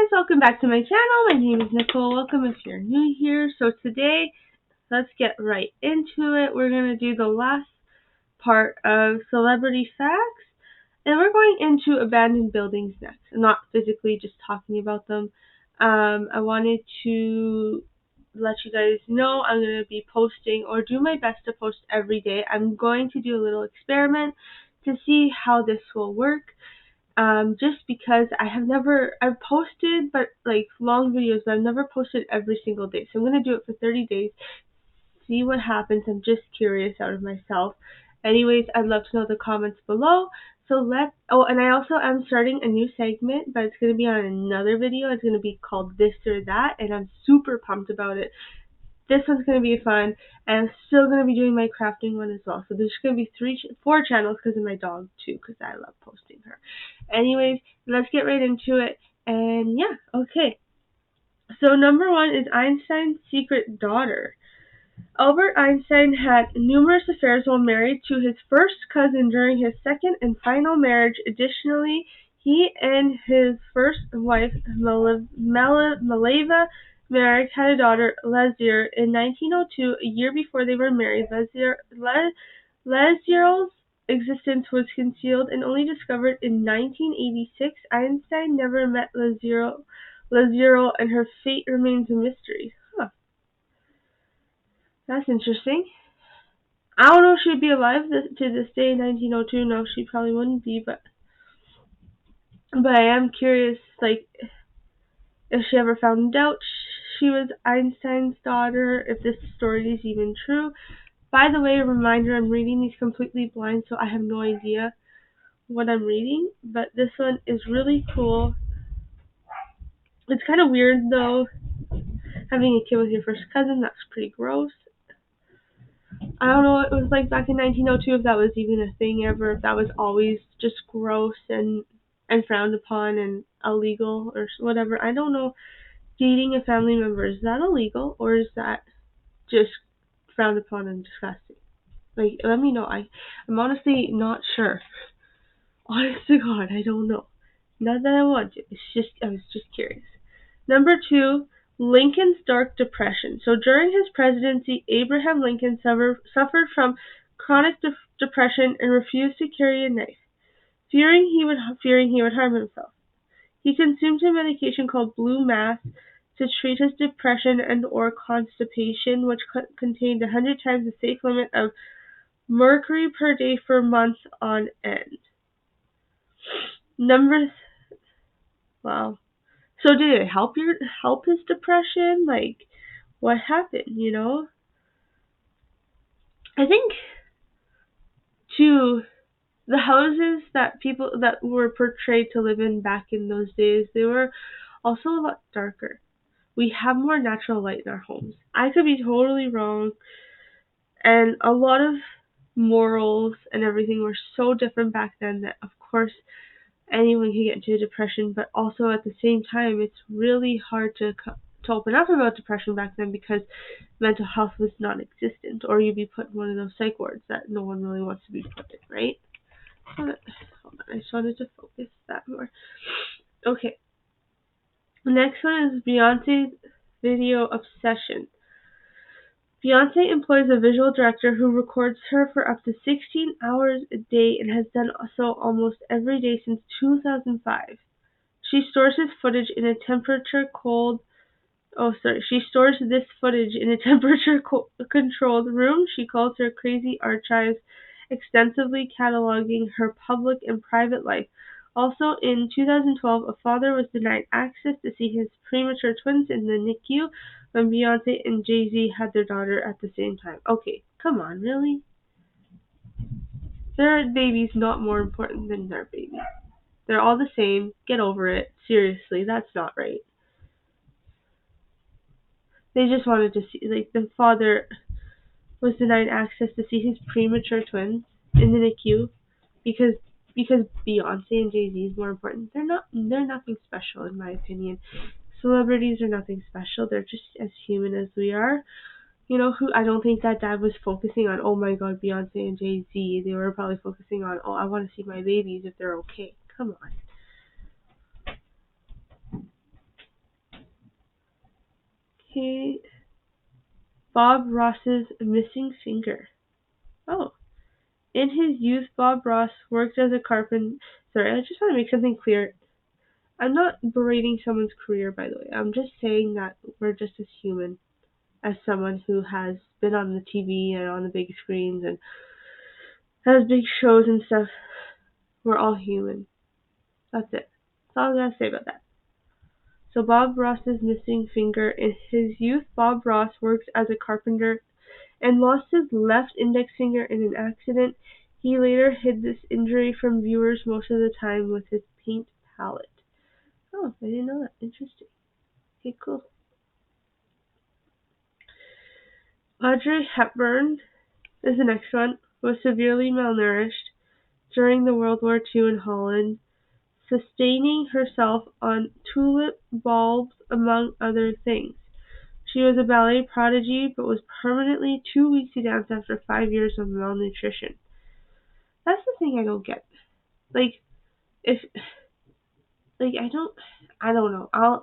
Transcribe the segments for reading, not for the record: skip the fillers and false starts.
guys, welcome back to my channel. My name is Nicole. Welcome if you're new here. So today, let's get right into it. We're going to do the last part of celebrity facts, and we're going into abandoned buildings next. Not physically, just talking about them. I wanted to let you guys know I'm going to be posting, or do my best to post every day. I'm going to do a little experiment to see how this will work. Just because I've posted, but like long videos, but I've never posted every single day. So I'm going to do it for 30 days, see what happens. I'm just curious out of myself. Anyways, I'd love to know the comments below. And I also am starting a new segment, but it's going to be on another video. It's going to be called This or That, and I'm super pumped about it. This one's going to be fun, and I'm still going to be doing my crafting one as well. So there's going to be 4 channels because of my dog too, because I love posting her. Anyways, let's get right into it. And yeah, okay. So number 1 is Einstein's secret daughter. Albert Einstein had numerous affairs while married to his first cousin during his second and final marriage. Additionally, he and his first wife, Mileva Maric, had a daughter, Lezier, in 1902, a year before they were married. Lezier's existence was concealed and only discovered in 1986. Einstein never met Lezier, and her fate remains a mystery. Huh. That's interesting. I don't know if she'd be alive to this day in 1902. No, she probably wouldn't be, but I am curious, like, if she ever found out she was Einstein's daughter, if this story is even true. By the way, a reminder, I'm reading these completely blind, so I have no idea what I'm reading, but this one is really cool. It's kind of weird, though, having a kid with your first cousin. That's pretty gross. I don't know what it was like back in 1902, if that was even a thing ever, if that was always just gross and frowned upon and illegal or whatever. I don't know. Dating a family member, is that illegal, or is that just frowned upon and disgusting? Like, let me know. I'm honestly not sure. Honest to God, I don't know. Not that I want to. I was just curious. Number 2, Lincoln's dark depression. So during his presidency, Abraham Lincoln suffered from chronic depression and refused to carry a knife, fearing he would harm himself. He consumed a medication called blue mass to treat his depression and/or constipation, which contained 100 times the safe limit of mercury per day for months on end. Wow. So did it help his depression? Like, what happened, you know? I think, too, the houses that people that were portrayed to live in back in those days, they were also a lot darker. We have more natural light in our homes. I could be totally wrong. And a lot of morals and everything were so different back then that, of course, anyone can get into depression, but also at the same time, it's really hard to open up about depression back then because mental health was non-existent, or you'd be put in one of those psych wards that no one really wants to be put in, right? Hold on, I just wanted to focus that more. Okay. The next one is Beyonce's video obsession. Beyonce employs a visual director who records her for up to 16 hours a day and has done so almost every day since 2005. She stores this footage in a temperature-controlled room she calls her crazy archives, extensively cataloging her public and private life. Also, in 2012, a father was denied access to see his premature twins in the NICU when Beyonce and Jay-Z had their daughter at the same time. Okay, come on, really? Their baby's not more important than their baby. They're all the same. Get over it. Seriously, that's not right. They just wanted to see, like, the father was denied access to see his premature twins in the NICU because Beyonce and Jay-Z is more important. They're nothing special, in my opinion. Celebrities are nothing special. They're just as human as we are. You know, I don't think that dad was focusing on, oh my God, Beyonce and Jay-Z. They were probably focusing on, oh, I want to see my babies if they're okay. Come on. Okay. Bob Ross's missing finger. Oh. In his youth, Bob Ross worked as a carpenter. Sorry, I just want to make something clear. I'm not berating someone's career, by the way. I'm just saying that we're just as human as someone who has been on the TV and on the big screens and has big shows and stuff. We're all human. That's it. That's all I'm going to say about that. So Bob Ross's missing finger. In his youth, Bob Ross worked as a carpenter and lost his left index finger in an accident. He later hid this injury from viewers most of the time with his paint palette. Oh, I didn't know that. Interesting. Okay, cool. Audrey Hepburn is the next one. Was severely malnourished during the World War II in Holland, sustaining herself on tulip bulbs among other things. She was a ballet prodigy, but was permanently too weak to dance after 5 years of malnutrition. That's the thing I don't get. Like, if, like, I don't know. I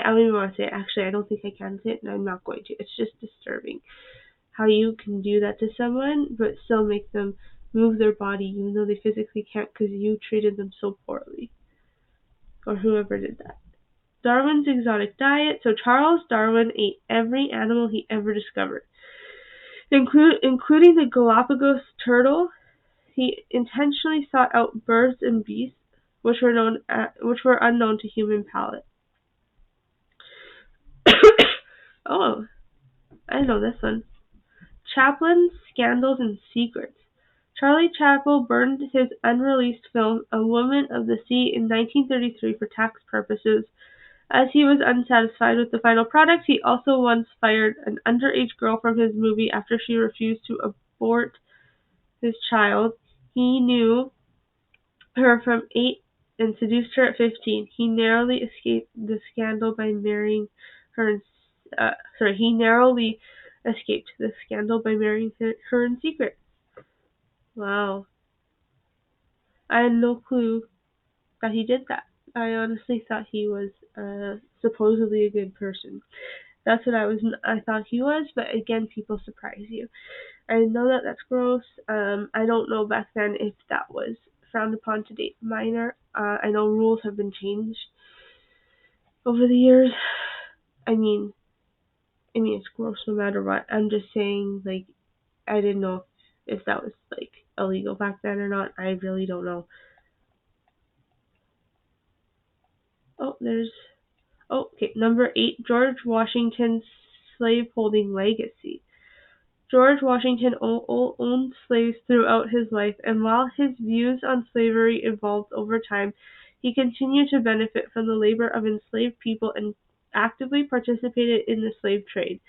don't even want to say it. Actually, I don't think I can say it, and I'm not going to. It's just disturbing how you can do that to someone, but still make them move their body, even though they physically can't because you treated them so poorly. Or whoever did that. Darwin's exotic diet. So Charles Darwin ate every animal he ever discovered, including the Galapagos turtle. He intentionally sought out birds and beasts which were unknown to human palate. Oh, I know this one. Chaplin's Scandals and Secrets. Charlie Chaplin burned his unreleased film A Woman of the Sea in 1933 for tax purposes. As he was unsatisfied with the final product, he also once fired an underage girl from his movie after she refused to abort his child. He knew her from 8 and seduced her at 15. He narrowly escaped the scandal by marrying her. He narrowly escaped the scandal by marrying her in secret. Wow, I had no clue that he did that. I honestly thought he was supposedly a good person. That's what I thought he was, but again, people surprise you. I know that that's gross. I don't know back then if that was frowned upon to date minor. I know rules have been changed over the years. I mean, it's gross no matter what. I'm just saying, like, I didn't know if that was, like, illegal back then or not. I really don't know. Okay, number 8, George Washington's slaveholding legacy. George Washington owned slaves throughout his life, and while his views on slavery evolved over time, he continued to benefit from the labor of enslaved people and actively participated in the slave trade.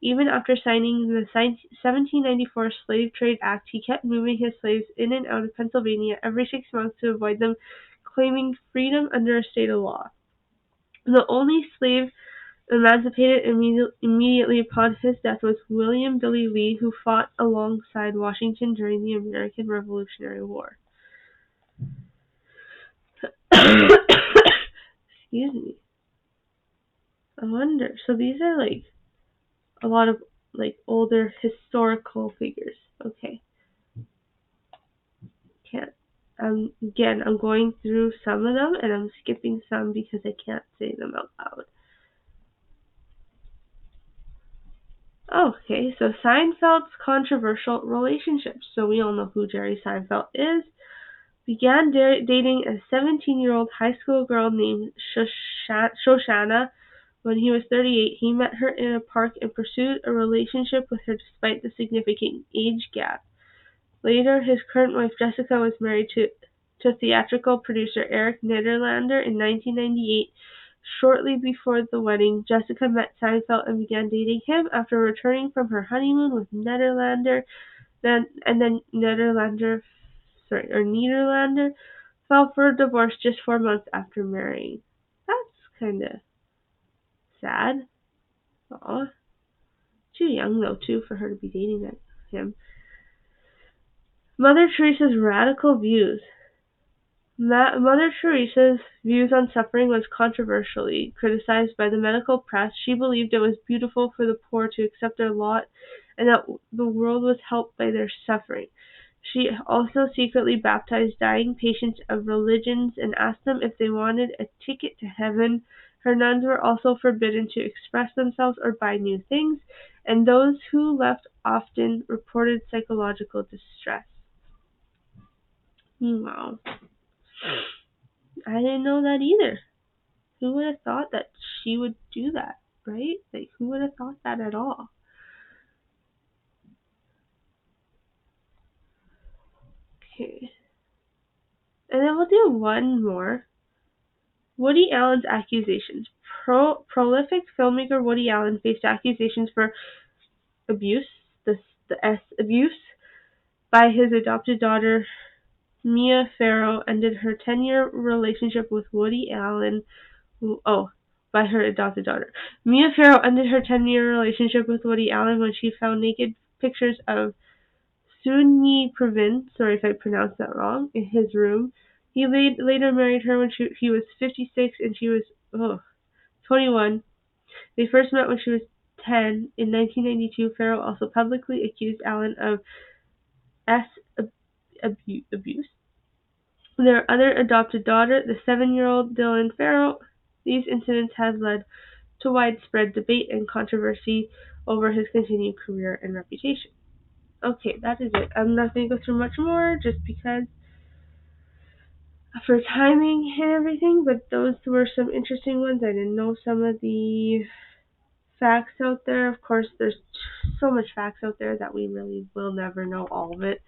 Even after signing the 1794 Slave Trade Act, he kept moving his slaves in and out of Pennsylvania every 6 months to avoid them claiming freedom under a state of law. The only slave emancipated immediately upon his death was William Billy Lee, who fought alongside Washington during the American Revolutionary War. Excuse me. I wonder. So these are like a lot of like older historical figures. Okay. Can't. Again, I'm going through some of them and I'm skipping some because I can't say them out loud. Okay, so Seinfeld's controversial relationships. So we all know who Jerry Seinfeld is. Began dating a 17-year-old high school girl named Shoshana when he was 38. He met her in a park and pursued a relationship with her despite the significant age gap. Later, his current wife Jessica was married to theatrical producer Eric Nederlander in 1998. Shortly before the wedding, Jessica met Seinfeld and began dating him after returning from her honeymoon with Nederlander. Then Nederlander filed for divorce just 4 months after marrying. That's kind of sad. Aw. Too young, though, too, for her to be dating him. Mother Teresa's radical views. Mother Teresa's views on suffering was controversially criticized by the medical press. She believed it was beautiful for the poor to accept their lot and that the world was helped by their suffering. She also secretly baptized dying patients of religions and asked them if they wanted a ticket to heaven. Her nuns were also forbidden to express themselves or buy new things, and those who left often reported psychological distress. Wow. I didn't know that either. Who would have thought that she would do that, right? Like, who would have thought that at all? Okay. And then we'll do one more. Woody Allen's accusations. Prolific filmmaker Woody Allen faced accusations for abuse, the S abuse, by his adopted daughter. Mia Farrow ended her 10-year relationship with Woody Allen. Oh, by her adopted daughter. Mia Farrow ended her 10-year relationship with Woody Allen when she found naked pictures of Sunyi Pravin, sorry if I pronounced that wrong, in his room. He later married her when he was 56 and she was 21. They first met when she was 10. In 1992, Farrow also publicly accused Allen of S abuse. Their other adopted daughter, the 7-year-old Dylan Farrow. These incidents have led to widespread debate and controversy over his continued career and reputation. Okay, that is it. I'm not going to go through much more just because for timing and everything, but those were some interesting ones. I didn't know some of the facts out there. Of course, there's so much facts out there that we really will never know all of it.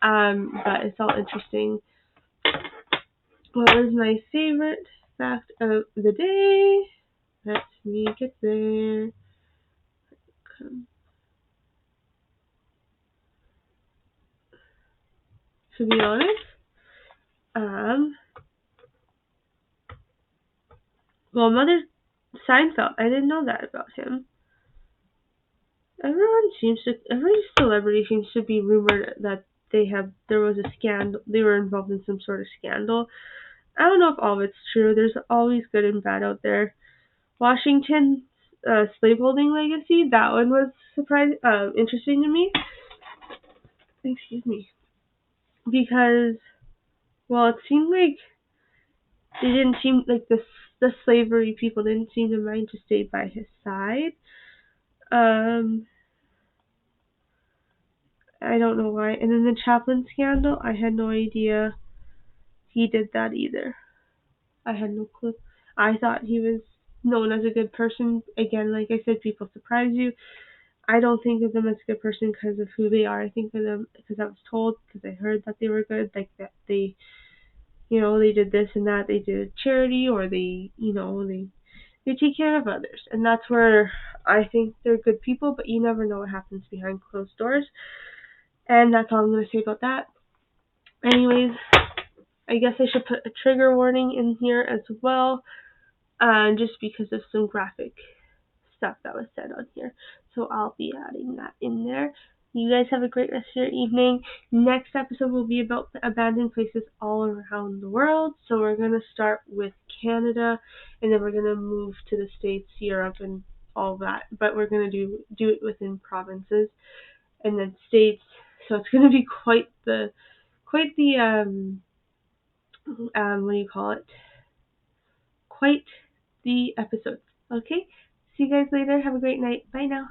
But it's all interesting. What was my favorite fact of the day? Let me get there. To be honest, well, Mother Seinfeld. I didn't know that about him. Every celebrity seems to be rumored that there was a scandal, they were involved in some sort of scandal. I don't know if all of it's true. There's always good and bad out there. Washington's slaveholding legacy, that one was interesting to me. Excuse me. Because, well, it seemed like they didn't seem like the slavery people didn't seem to mind to stay by his side. I don't know why. And then the Chaplin scandal, I had no idea he did that either. I had no clue. I thought he was known as a good person. Again, like I said, people surprise you. I don't think of them as a good person because of who they are. I think of them because I was told, because I heard that they were good, like that they did this and that, they did charity, or they take care of others. And that's where I think they're good people, but you never know what happens behind closed doors. And that's all I'm going to say about that. Anyways, I guess I should put a trigger warning in here as well, just because of some graphic stuff that was said on here. So I'll be adding that in there. You guys have a great rest of your evening. Next episode will be about abandoned places all around the world. So we're going to start with Canada, and then we're going to move to the States, Europe, and all that. But we're going to do it within provinces and then states. So it's going to be quite the what do you call it? Quite the episode. Okay? See you guys later. Have a great night. Bye now.